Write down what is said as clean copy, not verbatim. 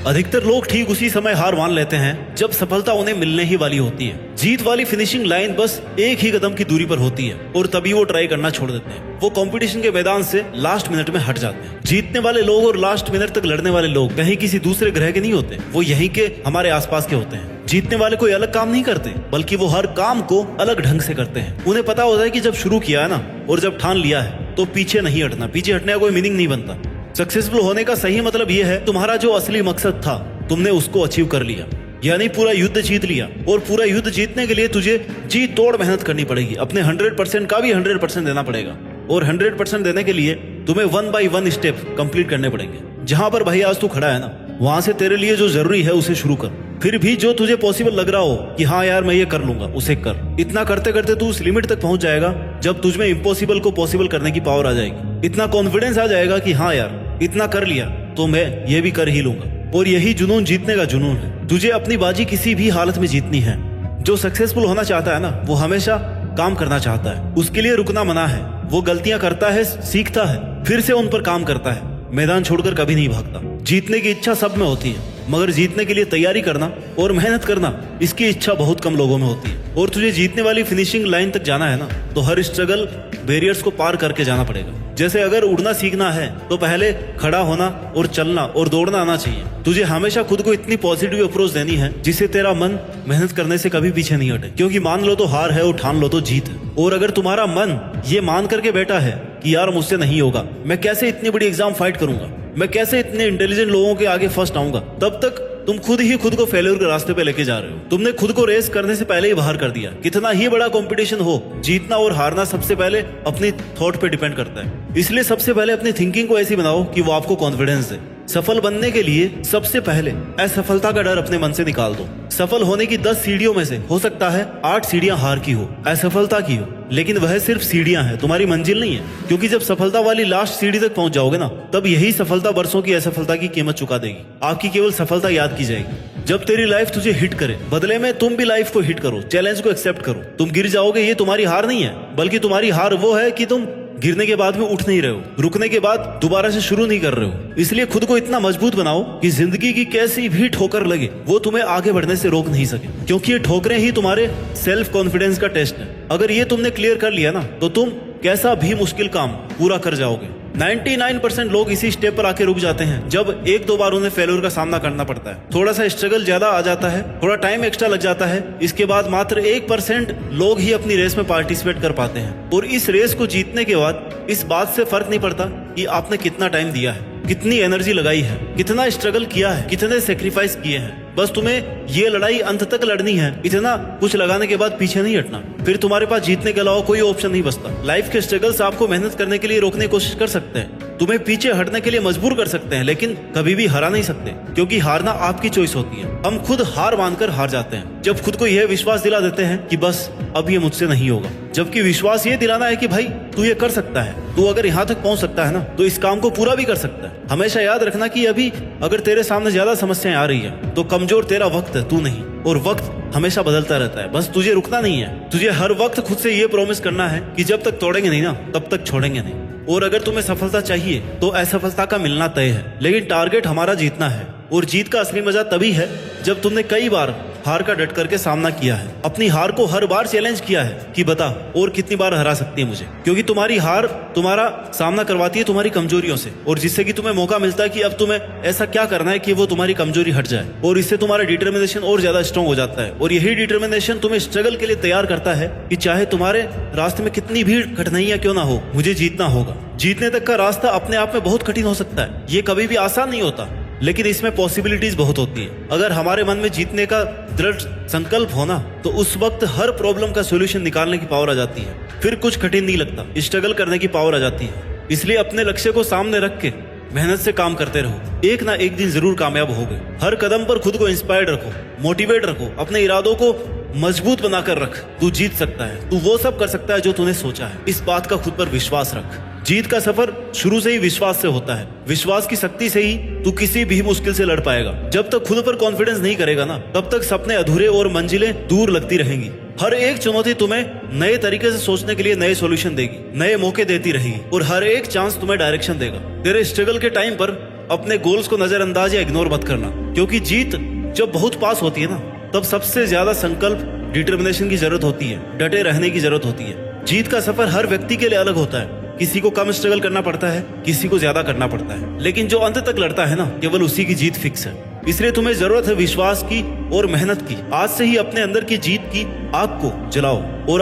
अधिकतर लोग ठीक उसी समय हार मान लेते हैं जब सफलता उन्हें मिलने ही वाली होती है। जीत वाली फिनिशिंग लाइन बस एक ही कदम की दूरी पर होती है और तभी वो ट्राई करना छोड़ देते हैं। वो कंपटीशन के मैदान से लास्ट मिनट में हट जाते हैं। जीतने वाले लोग और लास्ट मिनट तक लड़ने वाले लोग कहीं किसी दूसरे ग्रह के नहीं होते, वो यहीं के हमारे आसपास के होते हैं। जीतने वाले कोई अलग काम नहीं करते, बल्कि वो हर काम को अलग ढंग से करते हैं। उन्हें पता होता है कि जब शुरू किया है ना और जब ठान लिया है तो पीछे नहीं हटना। पीछे हटने का कोई मीनिंग नहीं बनता। सक्सेसफुल होने का सही मतलब ये है तुम्हारा जो असली मकसद था तुमने उसको अचीव कर लिया, यानी पूरा युद्ध जीत लिया। और पूरा युद्ध जीतने के लिए तुझे जी तोड़ मेहनत करनी पड़ेगी। अपने 100% का भी 100% देना पड़ेगा और 100% देने के लिए तुम्हें 1 by 1 स्टेप कंप्लीट करने पड़ेंगे। जहां पर भाई आज तू खड़ा है ना, वहां से तेरे लिए जो जरूरी है उसे शुरू कर। फिर भी जो तुझे पॉसिबल लग रहा हो कि हाँ यार मैं ये कर लूंगा, उसे कर। इतना करते करते तू उस लिमिट तक पहुंच जाएगा जब तुझमें इम्पॉसिबल को पॉसिबल करने की पावर आ जाएगी। इतना कॉन्फिडेंस आ जाएगा कि हाँ यार इतना कर लिया तो मैं ये भी कर ही लूंगा। और यही जुनून जीतने का जुनून है। तुझे अपनी बाजी किसी भी हालत में जीतनी है। जो सक्सेसफुल होना चाहता है ना, वो हमेशा काम करना चाहता है। उसके लिए रुकना मना है। वो गलतियां करता है, सीखता है, फिर से उन पर काम करता है। मैदान छोड़कर कभी नहीं भागता। जीतने की इच्छा सब में होती है, मगर जीतने के लिए तैयारी करना और मेहनत करना, इसकी इच्छा बहुत कम लोगों में होती है। और तुझे जीतने वाली फिनिशिंग लाइन तक जाना है ना, तो हर स्ट्रगल बैरियर्स को पार करके जाना पड़ेगा। जैसे अगर उड़ना सीखना है तो पहले खड़ा होना और चलना और दौड़ना आना चाहिए। तुझे हमेशा खुद को इतनी पॉजिटिव अप्रोच देनी है जिससे तेरा मन मेहनत करने से कभी पीछे नहीं हटे। क्योंकि मान लो तो हार है और ठान लो तो जीत है। और अगर तुम्हारा मन ये मान करके बैठा है कि यार मुझसे नहीं होगा, मैं कैसे इतनी बड़ी एग्जाम फाइट करूंगा, मैं कैसे इतने इंटेलिजेंट लोगों के आगे फर्स्ट आऊंगा, तब तक तुम खुद ही खुद को फेल्योर के रास्ते पे लेके जा रहे हो। तुमने खुद को रेस करने से पहले ही बाहर कर दिया। कितना ही बड़ा कंपटीशन हो, जीतना और हारना सबसे पहले अपनी थॉट पे डिपेंड करता है। इसलिए सबसे पहले अपनी थिंकिंग को ऐसी बनाओ कि वो आपको कॉन्फिडेंस दे। सफल बनने के लिए सबसे पहले असफलता का डर अपने मन से निकाल दो। सफल होने की 10 सीढ़ियों में से हो सकता है 8 सीढ़ियां हार की हो, असफलता की हो, लेकिन वह सिर्फ सीढ़ियां हैं, तुम्हारी मंजिल नहीं है। क्योंकि जब सफलता वाली लास्ट सीढ़ी तक पहुंच जाओगे ना, तब यही सफलता वर्षों की असफलता की कीमत चुका देगी। आपकी केवल सफलता याद की जाएगी। जब तेरी लाइफ तुझे हिट करे, बदले में तुम भी लाइफ को हिट करो, चैलेंज को एक्सेप्ट करो। तुम गिर जाओगे, ये तुम्हारी हार नहीं है, बल्कि तुम्हारी हार वो है कि तुम गिरने के बाद में उठ नहीं रहे हो, रुकने के बाद दोबारा से शुरू नहीं कर रहे हो। इसलिए खुद को इतना मजबूत बनाओ कि जिंदगी की कैसी भी ठोकर लगे वो तुम्हें आगे बढ़ने से रोक नहीं सके। क्योंकि ये ठोकरें ही तुम्हारे सेल्फ कॉन्फिडेंस का टेस्ट है। अगर ये तुमने क्लियर कर लिया ना, तो तुम कैसा भी मुश्किल काम पूरा कर जाओगे। 99% लोग इसी स्टेप पर आके रुक जाते हैं जब 1-2 बार उन्हें फेल्योर का सामना करना पड़ता है। थोड़ा सा स्ट्रगल ज्यादा आ जाता है, थोड़ा टाइम एक्स्ट्रा लग जाता है। इसके बाद मात्र 1% लोग ही अपनी रेस में पार्टिसिपेट कर पाते हैं। और इस रेस को जीतने के बाद इस बात से फर्क नहीं पड़ता कि आपने कितना टाइम दिया है, कितनी एनर्जी लगाई है, कितना स्ट्रगल किया है, कितने सेक्रीफाइस किए हैं। बस तुम्हें ये लड़ाई अंत तक लड़नी है। इतना कुछ लगाने के बाद पीछे नहीं हटना। फिर तुम्हारे पास जीतने के अलावा कोई ऑप्शन नहीं बचता। लाइफ के स्ट्रगल्स आपको मेहनत करने के लिए रोकने की कोशिश कर सकते हैं, तुम्हें पीछे हटने के लिए मजबूर कर सकते हैं, लेकिन कभी भी हरा नहीं सकते। क्योंकि हारना आपकी चॉइस होती है। हम खुद हार मानकर हार जाते हैं जब खुद को यह विश्वास दिला देते हैं कि बस अब ये मुझसे नहीं होगा। जबकि विश्वास ये दिलाना है कि भाई तू ये कर सकता है, तू अगर यहाँ तक पहुंच सकता है ना, तो इस काम को पूरा भी कर सकता है। हमेशा याद रखना कि अभी अगर तेरे सामने ज्यादा समस्याएं आ रही है तो कमजोर तेरा वक्त है, तू नहीं। और वक्त हमेशा बदलता रहता है, बस तुझे रुकना नहीं है। तुझे हर वक्त खुद से ये प्रॉमिस करना है कि जब तक तोड़ेंगे नहीं ना, तब तक छोड़ेंगे नहीं। और अगर तुम्हें सफलता चाहिए तो असफलता का मिलना तय है, लेकिन टारगेट हमारा जीतना है। और जीत का असली मजा तभी है जब तुमने कई बार हार का डट करके सामना किया है, अपनी हार को हर बार चैलेंज किया है कि बता और कितनी बार हरा सकती है मुझे। क्योंकि तुम्हारी हार तुम्हारा सामना करवाती है तुम्हारी कमजोरियों से, और जिससे कि तुम्हें मौका मिलता है कि अब तुम्हें ऐसा क्या करना है कि वो तुम्हारी कमजोरी हट जाए। और इससे तुम्हारा डिटर्मिनेशन और ज्यादा स्ट्रॉन्ग हो जाता है। और यही डिटर्मिनेशन तुम्हें स्ट्रगल के लिए तैयार करता है कि चाहे तुम्हारे रास्ते में कितनी भी कठिनाइयां क्यों ना हो, मुझे जीतना होगा। जीतने तक का रास्ता अपने आप में बहुत कठिन हो सकता है, ये कभी भी आसान नहीं होता, लेकिन इसमें पॉसिबिलिटीज बहुत होती है। अगर हमारे मन में जीतने का दृढ़ संकल्प होना, तो उस वक्त हर प्रॉब्लम का सॉल्यूशन निकालने की पावर आ जाती है। फिर कुछ कठिन नहीं लगता, स्ट्रगल करने की पावर आ जाती है। इसलिए अपने लक्ष्य को सामने रख के मेहनत से काम करते रहो, एक ना एक दिन जरूर कामयाब होगे। हर कदम पर खुद को इंस्पायर्ड रखो, मोटिवेट रखो, अपने इरादों को मजबूत बनाकर रख। तू जीत सकता है, तू वो सब कर सकता है जो तूने सोचा है। इस बात का खुद पर विश्वास रख। जीत का सफर शुरू से ही विश्वास से होता है। विश्वास की शक्ति से ही तू किसी भी मुश्किल से लड़ पाएगा। जब तक खुद पर कॉन्फिडेंस नहीं करेगा ना, तब तक सपने अधूरे और मंजिलें दूर लगती रहेंगी। हर एक चुनौती तुम्हें नए तरीके से सोचने के लिए नए सॉल्यूशन देगी, नए मौके देती रहेगी, और हर एक चांस तुम्हें डायरेक्शन देगा। तेरे स्ट्रगल के टाइम पर अपने गोल्स को नजरअंदाज या इग्नोर मत करना, क्योंकि जीत जब बहुत पास होती है ना, तब सबसे ज्यादा संकल्प, डिटर्मिनेशन की जरूरत होती है, डटे रहने की जरूरत होती है। जीत का सफर हर व्यक्ति के लिए अलग होता है। किसी को कम स्ट्रगल करना पड़ता है, किसी को ज्यादा करना पड़ता है, लेकिन जो अंत तक लड़ता है ना, केवल उसी की जीत फिक्स है। इसलिए तुम्हें जरूरत है विश्वास की और मेहनत की। आज से ही अपने अंदर की जीत की आग को जलाओ और